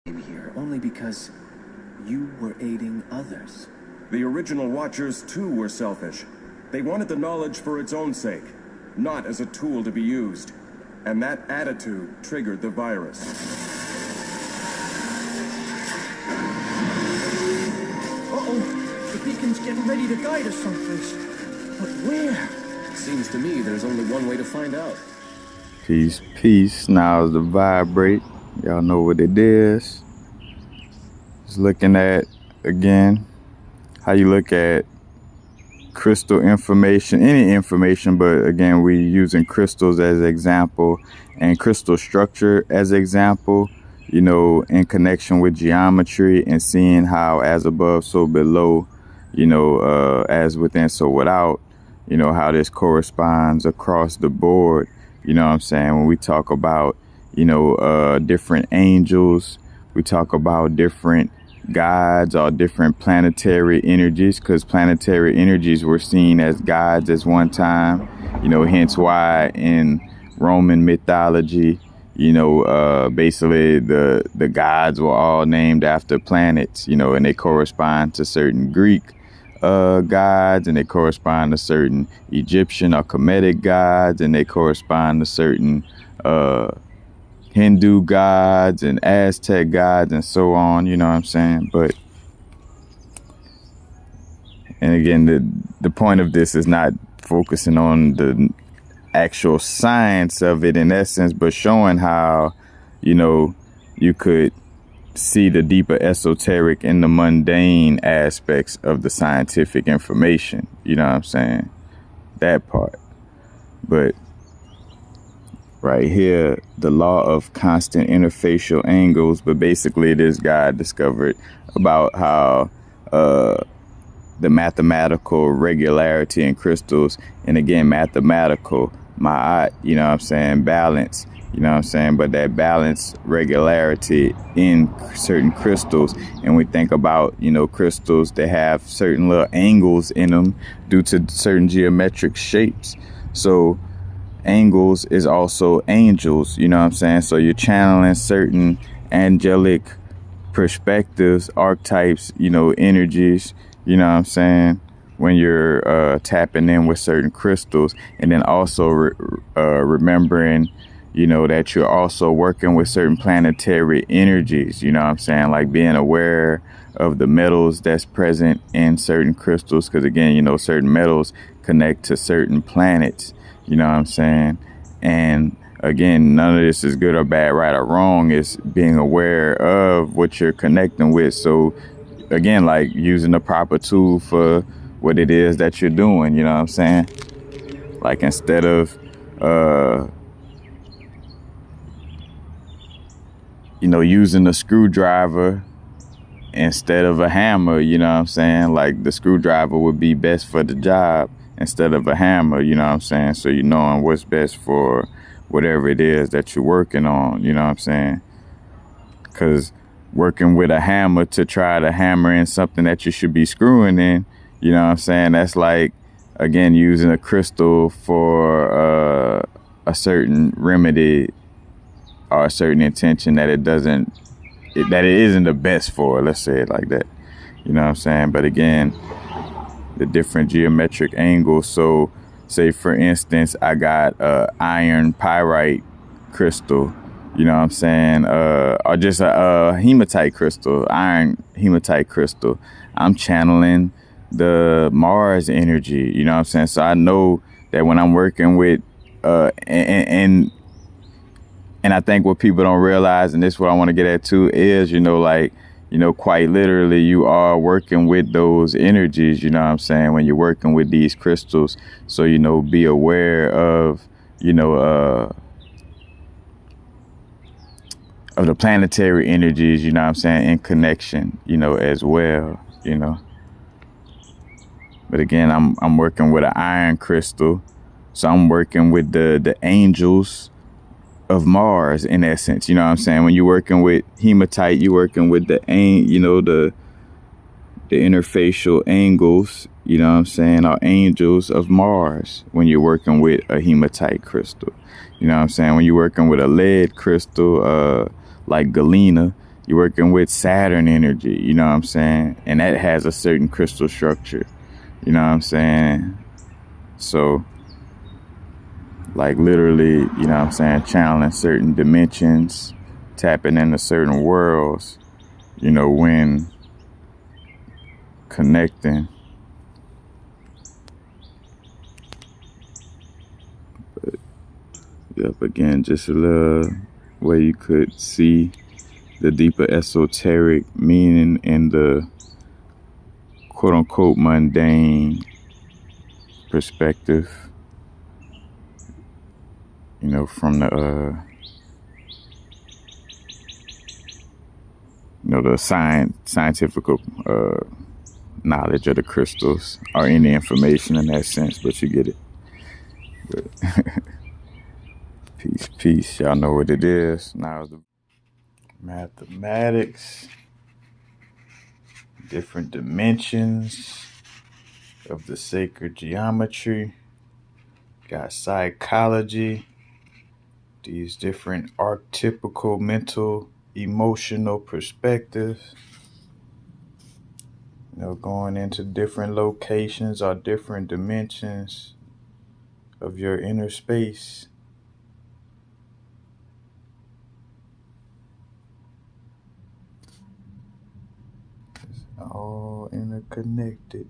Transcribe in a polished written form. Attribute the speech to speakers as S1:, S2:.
S1: here only because you were aiding others.
S2: The original Watchers, too, were selfish. They wanted the knowledge for its own sake, not as a tool to be used. And that attitude triggered the virus.
S3: Uh-oh, the beacon's getting ready to guide us someplace. But where?
S1: Seems to me there's only one way to find out.
S4: Peace, peace. Now is the vibrate. Y'all know what it is. Just looking at, again, how you look at crystal information, any information, but again, we using crystals as an example and crystal structure as an example, you know, in connection with geometry and seeing how as above, so below, you know, as within, so without, you know, how this corresponds across the board. You know what I'm saying? When we talk about, you know, different angels, we talk about different gods or different planetary energies, because planetary energies were seen as gods at one time, you know, hence why in Roman mythology, you know, basically the gods were all named after planets, you know, and they correspond to certain Greek gods, and they correspond to certain Egyptian or Kemetic gods, and they correspond to certain Hindu gods and Aztec gods and so on, you know what I'm saying? But, and again, the point of this is not focusing on the actual science of it in essence, but showing how, you know, you could see the deeper esoteric and the mundane aspects of the scientific information, you know what I'm saying? That part. But right here, the law of constant interfacial angles, but basically this guy discovered about how the mathematical regularity in crystals, and again, mathematical, ma'at, you know what I'm saying, balance, you know what I'm saying, but that balance regularity in certain crystals, and we think about, you know, crystals that have certain little angles in them due to certain geometric shapes. So angles is also angels, you know what I'm saying? So you're channeling certain angelic perspectives, archetypes, you know, energies, you know what I'm saying, when you're tapping in with certain crystals. And then also remembering, you know, that you're also working with certain planetary energies, you know what I'm saying, like being aware of the metals that's present in certain crystals, because again, you know, certain metals connect to certain planets. You know what I'm saying? And again, none of this is good or bad, right or wrong. It's being aware of what you're connecting with. So again, like using the proper tool for what it is that you're doing, you know what I'm saying? Like instead of, you know, using a screwdriver instead of a hammer, you know what I'm saying? Like the screwdriver would be best for the job instead of a hammer, you know what I'm saying? So you knowing what's best for whatever it is that you're working on, you know what I'm saying? Because working with a hammer to try to hammer in something that you should be screwing in, you know what I'm saying? That's like, again, using a crystal for a certain remedy or a certain intention that it isn't the best for, let's say it like that, you know what I'm saying? But again, the different geometric angles. So say for instance, I got iron pyrite crystal, you know what I'm saying, or just a hematite crystal, iron hematite crystal. I'm channeling the Mars energy, you know what I'm saying? So I know that when I'm working with and I think what people don't realize, and this is what I want to get at too, is, you know, like, you know, quite literally, you are working with those energies, you know what I'm saying, when you're working with these crystals. So, you know, be aware of, you know, of the planetary energies, you know what I'm saying, in connection, you know, as well, you know. But again, I'm working with an iron crystal. So I'm working with the angels of Mars in essence, you know what I'm saying? When you're working with hematite, you're working with the interfacial angles, you know what I'm saying, are angels of Mars when you're working with a hematite crystal. You know what I'm saying? When you're working with a lead crystal, like galena, You're working with Saturn energy, you know what I'm saying? And that has a certain crystal structure, you know what I'm saying? So, like literally, you know what I'm saying, channeling certain dimensions, tapping into certain worlds, you know, when connecting. But, yep, again, just a little way you could see the deeper esoteric meaning in the quote unquote mundane perspective, you know, from the you know, the scientific knowledge of the crystals or any information in that sense, but you get it. But peace. Y'all know what it is. Now the mathematics, different dimensions of the sacred geometry. Got psychology, these different archetypical mental, emotional perspectives. You know, going into different locations or different dimensions of your inner space. It's all interconnected.